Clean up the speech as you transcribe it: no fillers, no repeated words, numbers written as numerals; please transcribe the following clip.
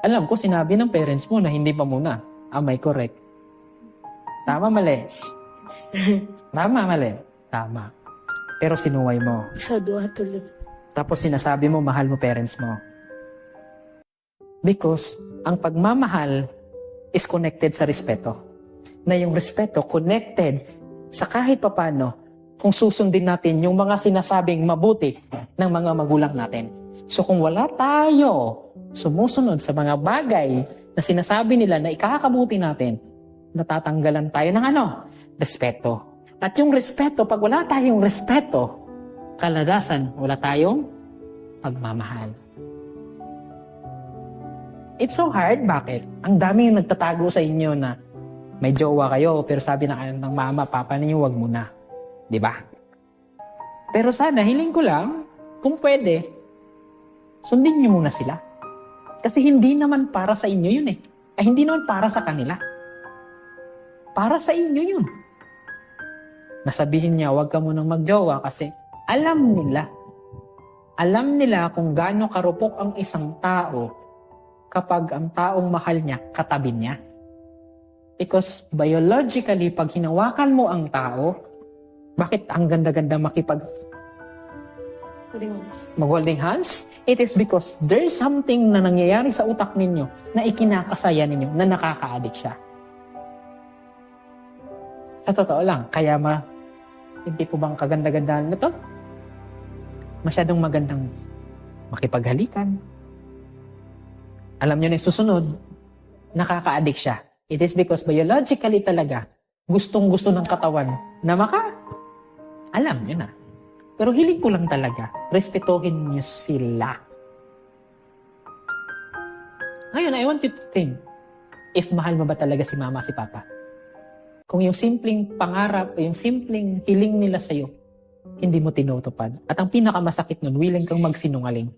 Alam ko, sinabi ng parents mo na hindi pa muna. Am I correct? Tama, mali. Tama, mali. Tama. Pero sinuway mo. Sa duha tuloy. Tapos sinasabi mo, mahal mo parents mo. Because ang pagmamahal is connected sa respeto. Na yung respeto connected sa kahit papano kung susundin natin yung mga sinasabing mabuti ng mga magulang natin. So kung wala tayo sumusunod sa mga bagay na sinasabi nila na ikakabuti natin, natatanggalan tayo ng respeto. At yung respeto, pag wala tayong respeto, kaladasan, wala tayong pagmamahal. It's so hard. Bakit? Ang daming nagtatago sa inyo na may jowa kayo, pero sabi ng mama, papa ninyo, wag muna. Diba? Pero sana, hiling ko lang, kung pwede, sundin nyo muna sila. Kasi hindi naman para sa inyo yun eh. Ay, hindi naman para sa kanila. Para sa inyo yun. Nasabihin niya, wag ka munang magjowa kasi alam nila kung gaano karupok ang isang tao kapag ang taong mahal niya, katabi niya. Because biologically, pag hinawakan mo ang tao, bakit ang ganda-ganda mag-holding hands? It is because there's something na nangyayari sa utak ninyo na ikinakasaya ninyo, na nakaka-addict siya. Sa totoo lang, kaya hindi po bang kaganda-gandaan na to? Masyadong magandang makipaghalikan. Alam nyo na yung susunod, nakaka-addict siya. It is because biologically talaga, gustong-gusto ng katawan na alam nyo na. Pero hiling ko lang talaga, respetuhin nyo sila. Ngayon, I want you to think, if mahal mo ba talaga si mama, si papa? Kung yung simpleng pangarap, yung simpleng hiling nila sa'yo, hindi mo tinutupad. At ang pinakamasakit nun, willing kang magsinungaling.